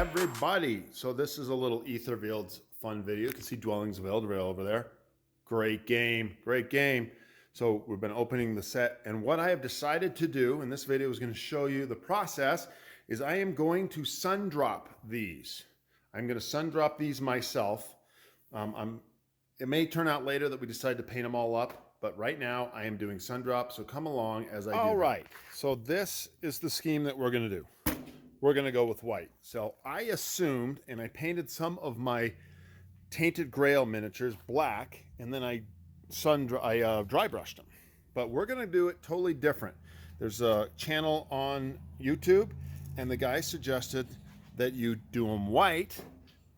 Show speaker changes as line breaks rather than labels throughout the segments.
everybody. So this is a little Etherfields fun video. You can see Dwellings of Eldervale over there. Great game, great game. So we've been opening the set, and what I have decided to do, and this video is going to show you the process, is I am going to Sundrop these. I'm going to Sundrop these myself. It may turn out later that we decide to paint them all up, but right now I am doing Sundrop, so come along as I do. All right, so this is the scheme that we're going to do. We're going to go with white. So I assumed, and I painted some of my Tainted Grail miniatures black, and then I dry brushed them. But we're going to do it totally different. There's a channel on YouTube, and the guy suggested that you do them white,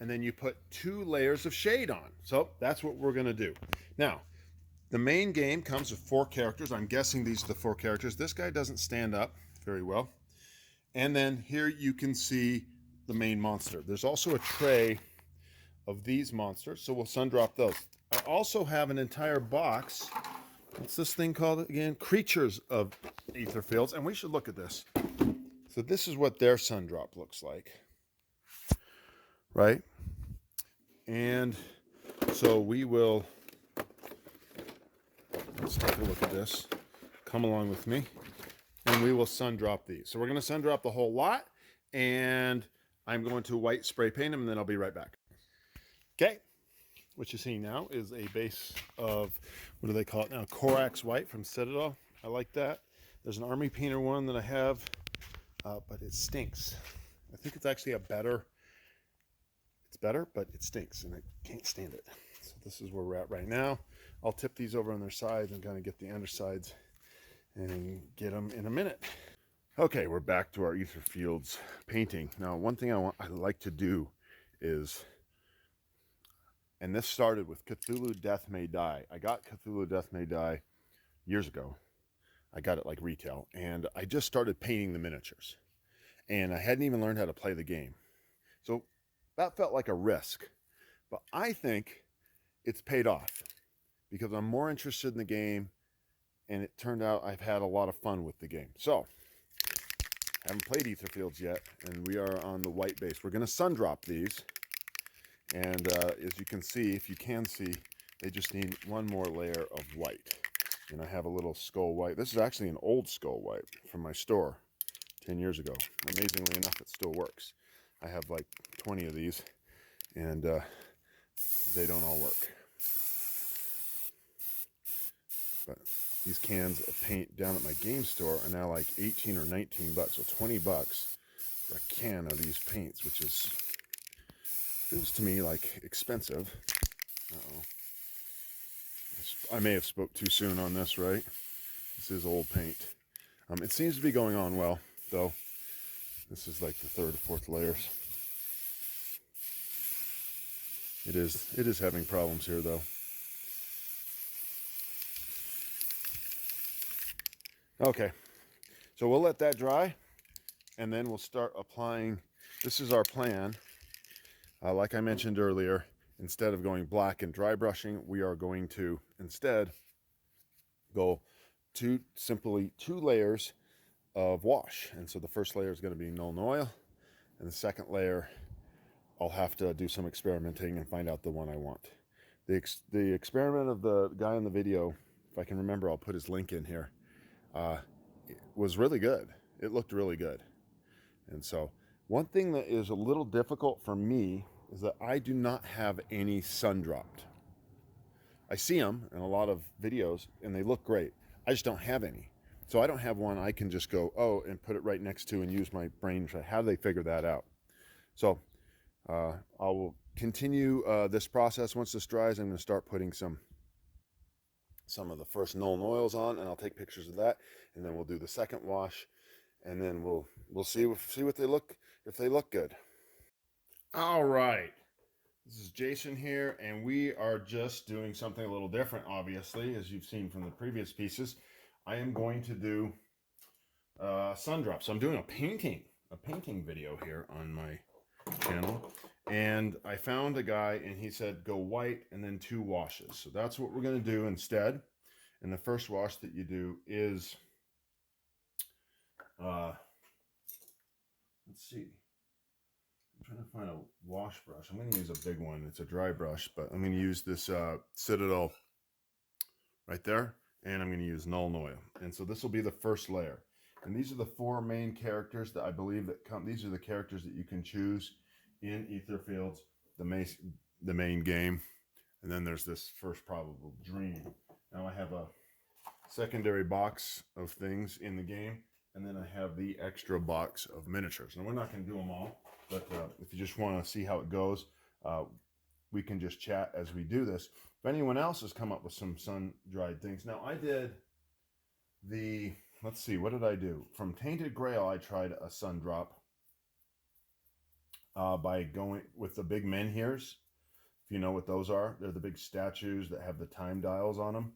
and then you put 2 layers of shade on. So that's what we're going to do. Now, the main game comes with 4 characters. I'm guessing these are the 4 characters. This guy doesn't stand up very well. And then here you can see the main monster. There's also a tray of these monsters, so we'll Sundrop those. I also have an entire box. What's this thing called again? Creatures of Etherfields, and we should look at this. So this is what their Sundrop looks like, right? And so we will, let's take a look at this. Come along with me. And we will Sundrop these. So we're going to Sundrop the whole lot, and I'm going to white spray paint them, and then I'll be right back. Okay, what you're seeing now is a base of, what do they call it now? Corax White from Citadel. I like that. There's an Army Painter one that I have, but it stinks. I think it's actually it's better, but it stinks, and I can't stand it. So this is where we're at right now. I'll tip these over on their sides and kind of get the undersides and get them in a minute. Okay, we're back to our Etherfields painting. Now, one thing I like to do is, and this started with Cthulhu Death May Die. I got Cthulhu Death May Die years ago. I got it like retail, and I just started painting the miniatures. And I hadn't even learned how to play the game. So that felt like a risk. But I think it's paid off because I'm more interested in the game, and it turned out I've had a lot of fun with the game. So, haven't played Etherfields yet, and we are on the white base. We're going to Sundrop these, and as you can see, if you can see, they just need one more layer of white. And I have a little skull white. This is actually an old skull white from my store 10 years ago. Amazingly enough, it still works. I have like 20 of these, and they don't all work. But these cans of paint down at my game store are now like 18 or 19 bucks, so 20 bucks for a can of these paints, which is, feels to me like expensive. Uh-oh. I may have spoke too soon on this, right? This is old paint. It seems to be going on well, though. This is like the 3rd or 4th layers. It is having problems here, though. Okay, so we'll let that dry, and then we'll start applying. This is our plan. Like I mentioned earlier, instead of going black and dry brushing, we are going to instead go simply 2 layers of wash. And so the first layer is going to be Nuln Oil, and the second layer, I'll have to do some experimenting and find out the one I want. The experiment of the guy in the video, if I can remember, I'll put his link in here. It was really good. It looked really good. And so one thing that is a little difficult for me is that I do not have any Sundropped. I see them in a lot of videos and they look great. I just don't have any. So I don't have one I can just go, oh, and put it right next to and use my brain to how do they figure that out. So I will continue this process. Once this dries, I'm going to start putting some of the first Nuln Oils on, and I'll take pictures of that, and then we'll do the second wash, and then we'll see what they look, if they look good. All right, this is Jason here, and we are just doing something a little different, obviously, as you've seen from the previous pieces. I am going to do Sundrop. So I'm doing a painting video here on my channel, and I found a guy, and he said go white and then 2 washes. So that's what we're going to do instead. And the first wash that you do is let's see, I'm trying to find a wash brush. I'm going to use a big one. It's a dry brush, but I'm going to use this Citadel right there, and I'm going to use Nuln Oil. And so this will be the first layer. And these are the 4 main characters that I believe that come. These are the characters that you can choose in Etherfields, the main game. And then there's this first probable dream. Now I have a secondary box of things in the game, and then I have the extra box of miniatures. And we're not going to do them all, but if you just want to see how it goes, we can just chat as we do this. If anyone else has come up with some sun-dried things. Now I did let's see, what did I do? From Tainted Grail, I tried a Sundrop by going with the big menhirs. If you know what those are, they're the big statues that have the time dials on them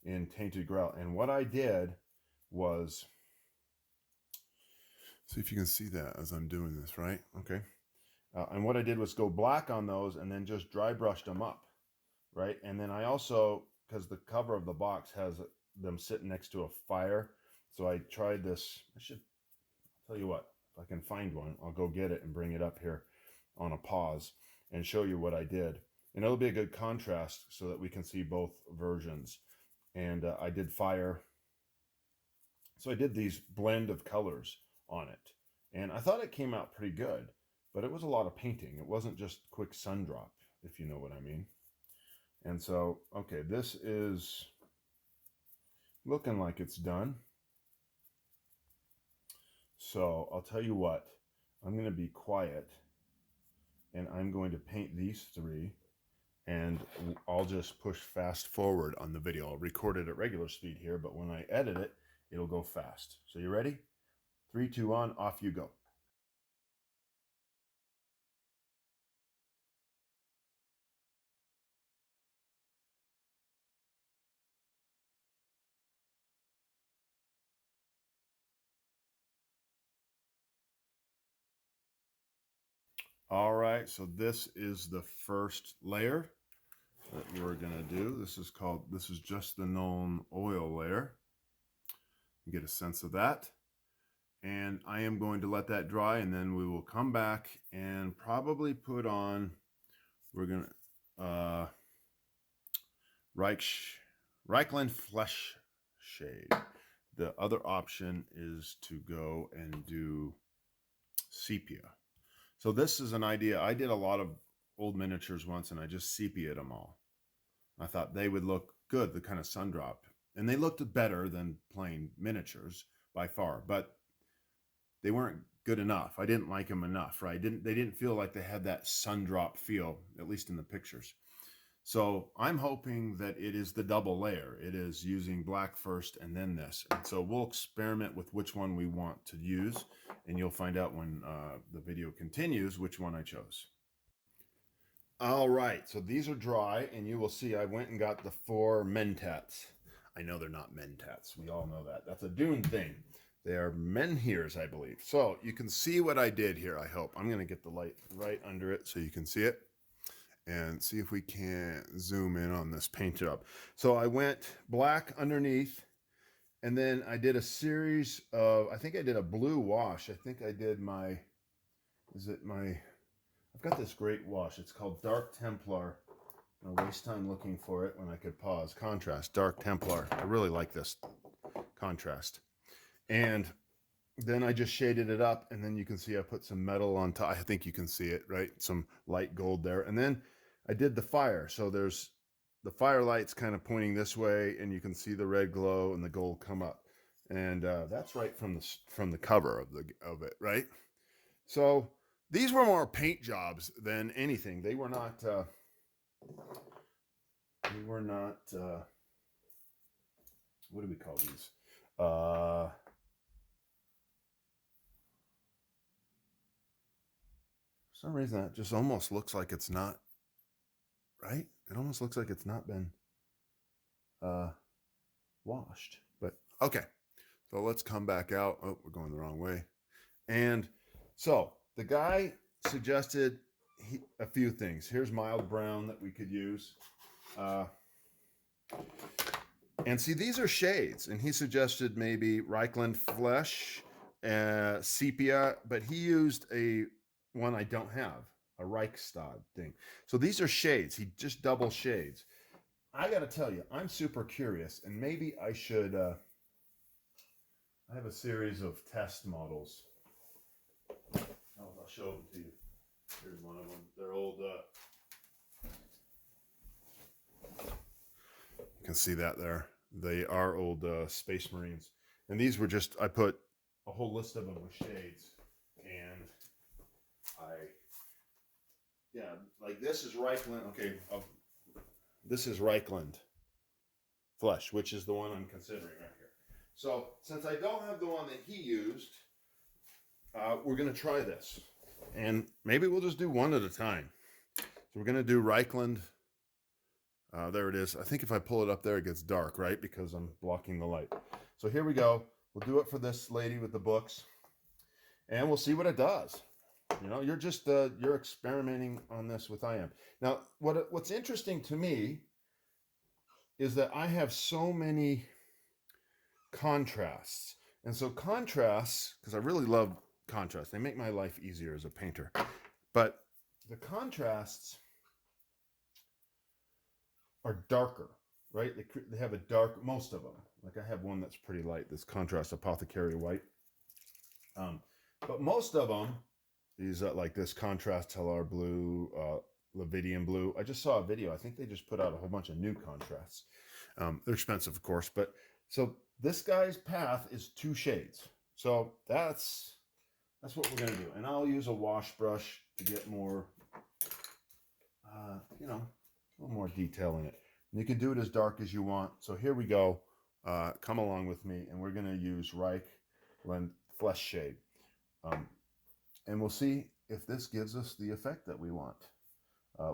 in Tainted Grail. And what I did was, see if you can see that as I'm doing this, right? Okay. And what I did was go black on those and then just dry brushed them up, right? And then I also, because the cover of the box has them sitting next to a fire, so I tried this. I'll tell you what, if I can find one, I'll go get it and bring it up here on a pause and show you what I did. And it'll be a good contrast so that we can see both versions. And I did fire. So I did these blend of colors on it. And I thought it came out pretty good, but it was a lot of painting. It wasn't just quick sun drop, if you know what I mean. And so, okay, this is looking like it's done. So I'll tell you what, I'm going to be quiet and I'm going to paint these 3, and I'll just push fast forward on the video. I'll record it at regular speed here, but when I edit it, it'll go fast. So you ready? 3, 2, 1, off you go. All right, so this is the first layer that we're gonna do. This is just the Nuln Oil layer. You get a sense of that. And I am going to let that dry, and then we will come back and probably put on, we're gonna, Reichland Flesh Shade. The other option is to go and do sepia. So this is an idea. I did a lot of old miniatures once, and I just sepiaed them all. I thought they would look good, the kind of sun drop. And they looked better than plain miniatures by far, but they weren't good enough. I didn't like them enough, right? They didn't feel like they had that sun drop feel, at least in the pictures. So I'm hoping that it is the double layer. It is using black first and then this. And so we'll experiment with which one we want to use, and you'll find out when the video continues which one I chose. All right, so these are dry, and you will see I went and got the 4 mentats. I know they're not mentats. We all know that. That's a Dune thing. They are menhirs, I believe. So you can see what I did here, I hope. I'm going to get the light right under it so you can see it. And see if we can zoom in on this paint job. So I went black underneath, and then I did a series of, I think I did a blue wash. I think I did I've got this great wash. It's called Dark Templar. I'll waste time looking for it when I could pause. Contrast, Dark Templar. I really like this contrast. And then I just shaded it up, and then you can see I put some metal on top. I think you can see it, right? Some light gold there. And then I did the fire. So there's the firelight's kind of pointing this way, and you can see the red glow and the gold come up. And that's right from the cover of it, right? So these were more paint jobs than anything. They were not what do we call these? For some reason, it just almost looks like it's not, right? It almost looks like it's not been washed. But okay, so let's come back out. Oh, we're going the wrong way. And so the guy suggested a few things. Here's mild brown that we could use. And see, these are shades. And he suggested maybe Reichland Flesh, sepia, but he used one I don't have, a Reichstag thing. So these are shades. He just double shades. I got to tell you, I'm super curious, and maybe I should. I have a series of test models. I'll show them to you. Here's one of them. They're old. You can see that there. They are old Space Marines, and these were just. I put a whole list of them with shades, and yeah, like this is Reichland. Okay, this is Reichland Flesh, which is the one I'm considering right here. So since I don't have the one that he used, we're going to try this. And maybe we'll just do one at a time. So we're going to do Reichland. There it is. I think if I pull it up there, it gets dark, right? Because I'm blocking the light. So here we go. We'll do it for this lady with the books. And we'll see what it does. You know, you're just, you're experimenting on this with I am. Now, what's interesting to me is that I have so many contrasts. And so contrasts, because I really love contrasts, they make my life easier as a painter. But the contrasts are darker, right? They have a dark, most of them. Like I have one that's pretty light, this contrast apothecary white. But most of them, these like this contrast Tellar blue, Levidian blue. I just saw a video. I think they just put out a whole bunch of new contrasts. They're expensive, of course, but so this guy's path is 2 shades. So that's what we're going to do. And I'll use a wash brush to get more, you know, a little more detail in it. And you can do it as dark as you want. So here we go. Come along with me, and we're going to use Reichland Flesh Shade. And we'll see if this gives us the effect that we want,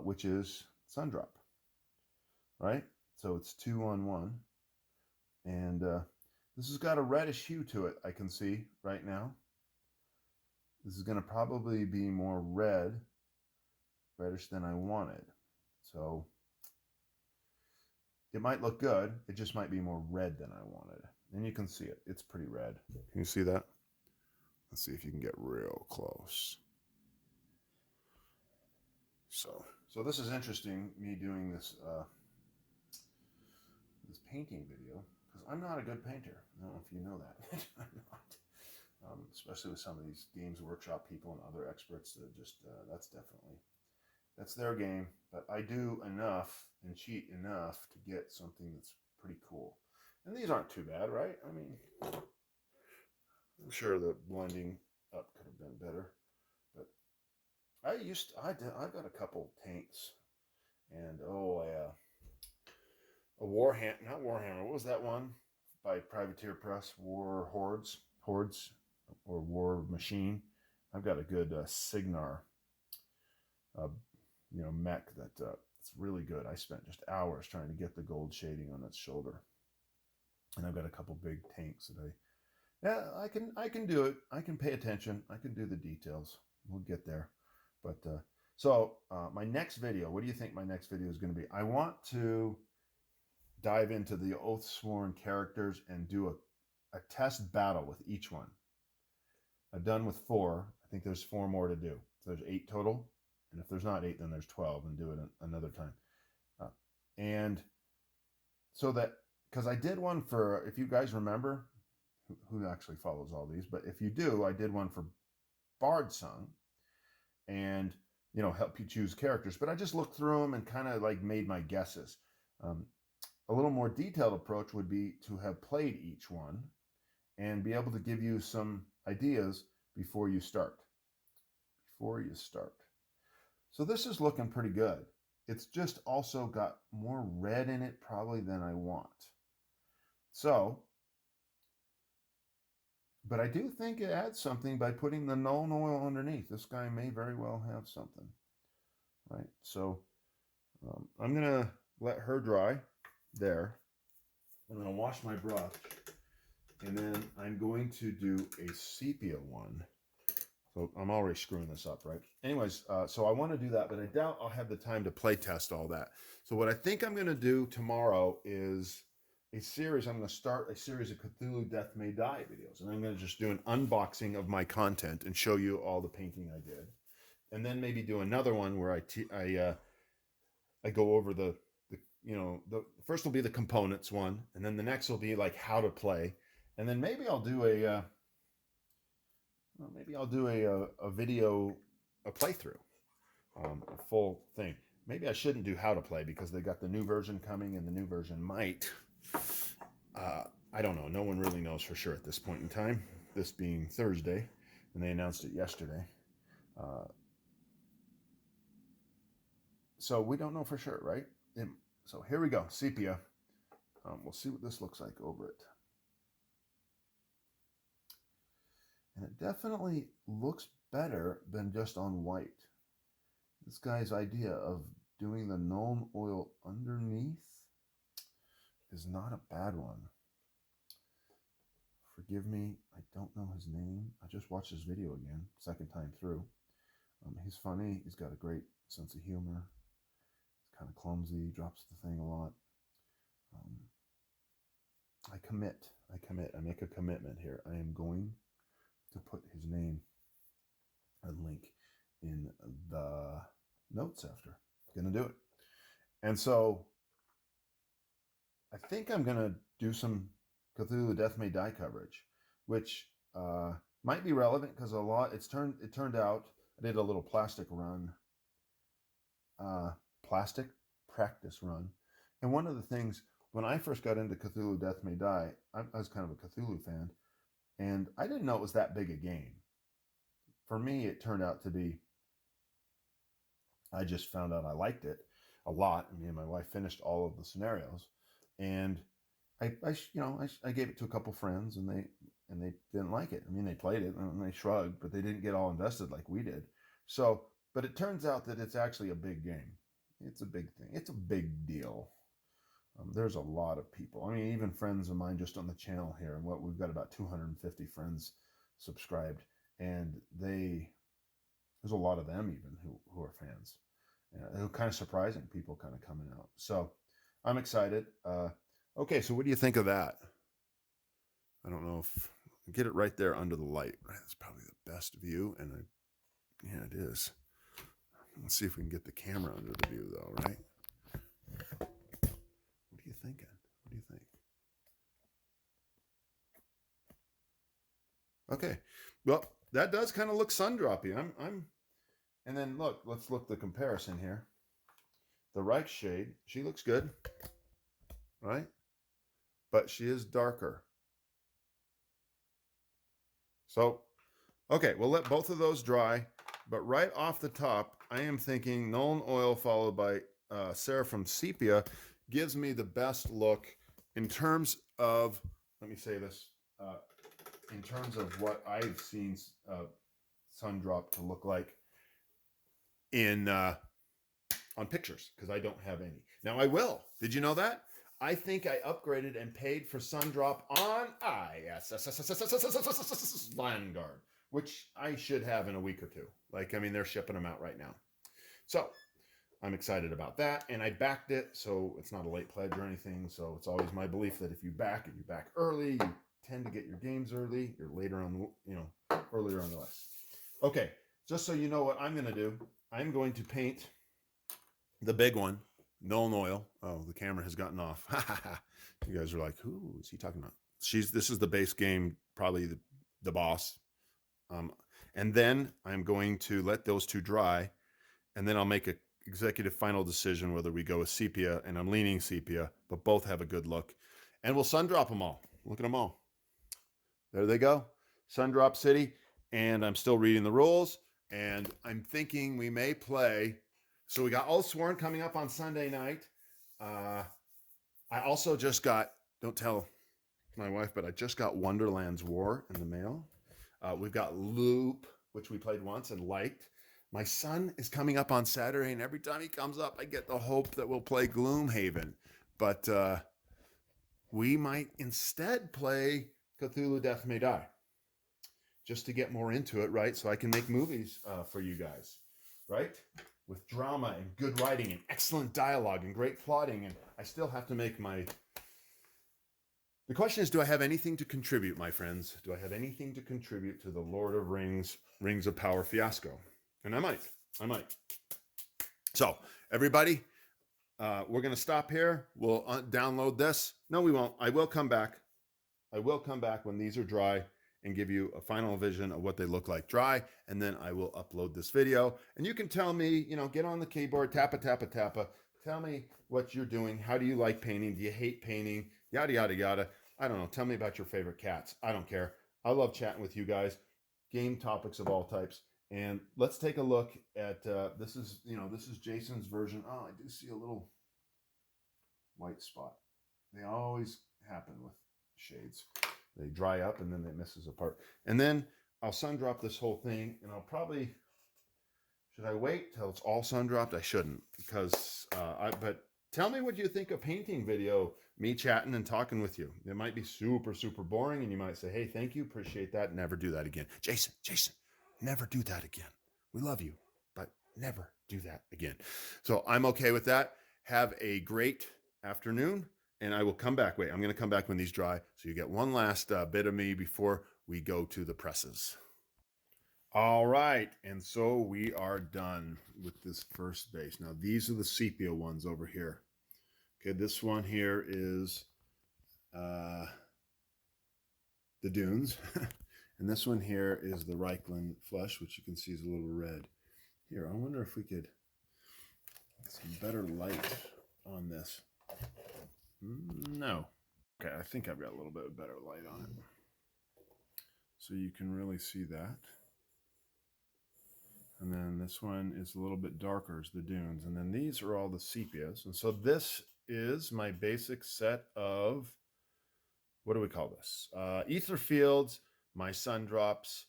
which is Sundrop, right? So it's 2 on 1. And this has got a reddish hue to it, I can see right now. This is going to probably be more reddish than I wanted. So it might look good. It just might be more red than I wanted. And you can see it. It's pretty red. Can you see that? Let's see if you can get real close. So this is interesting, me doing this this painting video, because I'm not a good painter. I don't know if you know that. I'm not. Especially with some of these Games Workshop people and other experts that just, that's their game. But I do enough and cheat enough to get something that's pretty cool. And these aren't too bad, right? I mean, I'm sure the blending up could have been better. But I've got a couple tanks. And, a Warhammer, not Warhammer, what was that one by Privateer Press? War Hordes, or War Machine. I've got a good Signar, mech it's really good. I spent just hours trying to get the gold shading on its shoulder. And I've got a couple big tanks that I can do it. I can pay attention. I can do the details. We'll get there. But, my next video, what do you think my next video is going to be? I want to dive into the Oathsworn characters and do a test battle with each one. I've done with 4. I think there's 4 more to do. So there's 8 total. And if there's not 8, then there's 12, and do it another time. And so that, because I did one for, if you guys remember, who actually follows all these, but if you do, I did one for Bard Sung, and, help you choose characters. But I just looked through them and kind of like made my guesses. A little more detailed approach would be to have played each one and be able to give you some ideas before you start. So this is looking pretty good. It's just also got more red in it probably than I want. So, but I do think it adds something by putting the Nuln Oil underneath. This guy may very well have something, right? So I'm going to let her dry there. I'm going to wash my brush, and then I'm going to do a sepia one. So I'm already screwing this up, right? Anyways, so I want to do that, but I doubt I'll have the time to play test all that. So what I think I'm going to do tomorrow is a series. I'm going to start a series of Cthulhu Death May Die videos, and I'm going to just do an unboxing of my content and show you all the painting I did. and then maybe do another one where I go over the first will be the components one, and then the next will be like how to play, and then maybe I'll do a video, a playthrough, a full thing. Maybe I shouldn't do how to play because they got the new version coming, and the new version might. I don't know. No one really knows for sure at this point in time. This being Thursday, and they announced it yesterday. So we don't know for sure, right? So here we go, sepia. We'll see what this looks like over it. And it definitely looks better than just on white. This guy's idea of doing the Nuln Oil underneath is not a bad one. Forgive me, I don't know his name. I just watched his video again, second time through. He's funny. He's got a great sense of humor. He's kind of clumsy, drops the thing a lot. I commit. I make a commitment here. I am going to put his name and link in the notes after. Gonna do it. And so I think I'm gonna do some Cthulhu Death May Die coverage, which might be relevant because it turned out I did a little plastic practice run. And one of the things, when I first got into Cthulhu Death May Die, I was kind of a Cthulhu fan, and I didn't know it was that big a game. For me, it turned out to be, I just found out I liked it a lot. Me and my wife finished all of the scenarios, and I gave it to a couple friends, and they didn't like it. I mean, they played it and they shrugged, but they didn't get all invested like we did. So, but it turns out that it's actually a big game. It's a big thing. It's a big deal. There's a lot of people. I mean, even friends of mine just on the channel here, and we've got about 250 friends subscribed, and there's a lot of them even who are fans. Kind of surprising, people kind of coming out. So I'm excited. Okay, so what do you think of that? I don't know if get it right there under the light. That's probably the best view, and yeah, it is. Let's see if we can get the camera under the view, though, right? What are you thinking? What do you think? Okay, well, that does kind of look Sundroppy. And then look, let's look the comparison here. The Reich shade, she looks good, right? But she is darker. So, okay, we'll let both of those dry. But right off the top, I am thinking Nuln Oil followed by Seraphim Sepia gives me the best look in terms of, let me say this, in terms of what I've seen Sundrop to look like in on pictures, because I don't have any. Now I will. Did you know that? I think I upgraded and paid for Sundrop on Vanguard, which I should have in a week or two. Like, I mean, they're shipping them out right now. So I'm excited about that. And I backed it, so it's not a late pledge or anything. So it's always my belief that if you back and you back early, you tend to get your games early. You're later on, earlier on the list. Okay, just so you know what I'm going to do, I'm going to paint the big one, Nuln Oil. Oh, the camera has gotten off. You guys are like, who is he talking about? This is the base game, probably the boss. And then I'm going to let those two dry, and then I'll make an executive final decision whether we go with sepia, and I'm leaning sepia, but both have a good look. And we'll Sundrop them all. Look at them all. There they go. Sundrop City. And I'm still reading the rules, and I'm thinking we may play. So we got Oath Sworn coming up on Sunday night. I also just got, don't tell my wife, but I just got Wonderland's War in the mail. We've got Loop, which we played once and liked. My son is coming up on Saturday, and every time he comes up, I get the hope that we'll play Gloomhaven. But we might instead play Cthulhu Death May Die, just to get more into it, right? So I can make movies for you guys, right? With drama and good writing and excellent dialogue and great plotting. And I still have to make my... The question is, do I have anything to contribute, my friends? Do I have anything to contribute to the Lord of Rings, Rings of Power fiasco? And I might. I might. So everybody, we're going to stop here. We'll download this. No, we won't. I will come back. I will come back when these are dry and give you a final vision of what they look like dry. And then I will upload this video. And you can tell me, you know, get on the keyboard, tappa, tappa, tappa. Tell me what you're doing. How do you like painting? Do you hate painting? Yada, yada, yada. I don't know. Tell me about your favorite cats. I don't care. I love chatting with you guys. Game topics of all types. And let's take a look at, this is Jason's version. Oh, I do see a little white spot. They always happen with shades. They dry up and then they misses apart. And then I'll sun drop this whole thing, and I'll probably, should I wait till it's all sun dropped? I shouldn't, because but tell me what you think of painting video, me chatting and talking with you. It might be super, super boring, and you might say, hey, thank you, appreciate that, never do that again. Jason, never do that again. We love you, but never do that again. So I'm okay with that. Have a great afternoon, and I will come back. Wait, I'm going to come back when these dry, so you get one last bit of me before we go to the presses. All right, and so we are done with this first base. Now, these are the sepia ones over here. Okay, this one here is the Dunes, and this one here is the Reichland Flush, which you can see is a little red. Here, I wonder if we could get some better light on this. No. Okay, I think I've got a little bit better light on it. So you can really see that. And then this one is a little bit darker as the Dunes. And then these are all the sepias. And so this is my basic set of, what do we call this? Etherfields, my Sundrops.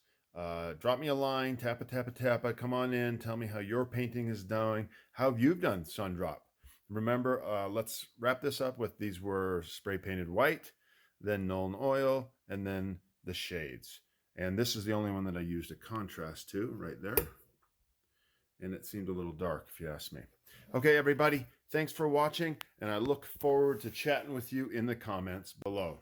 Drop me a line, tappa, tappa, tappa. Come on in. Tell me how your painting is doing. How have you done Sundrop? Remember, let's wrap this up with, these were spray painted white, then Nuln Oil, and then the shades. And this is the only one that I used a contrast to right there. And it seemed a little dark, if you ask me. Okay, everybody, thanks for watching, and I look forward to chatting with you in the comments below.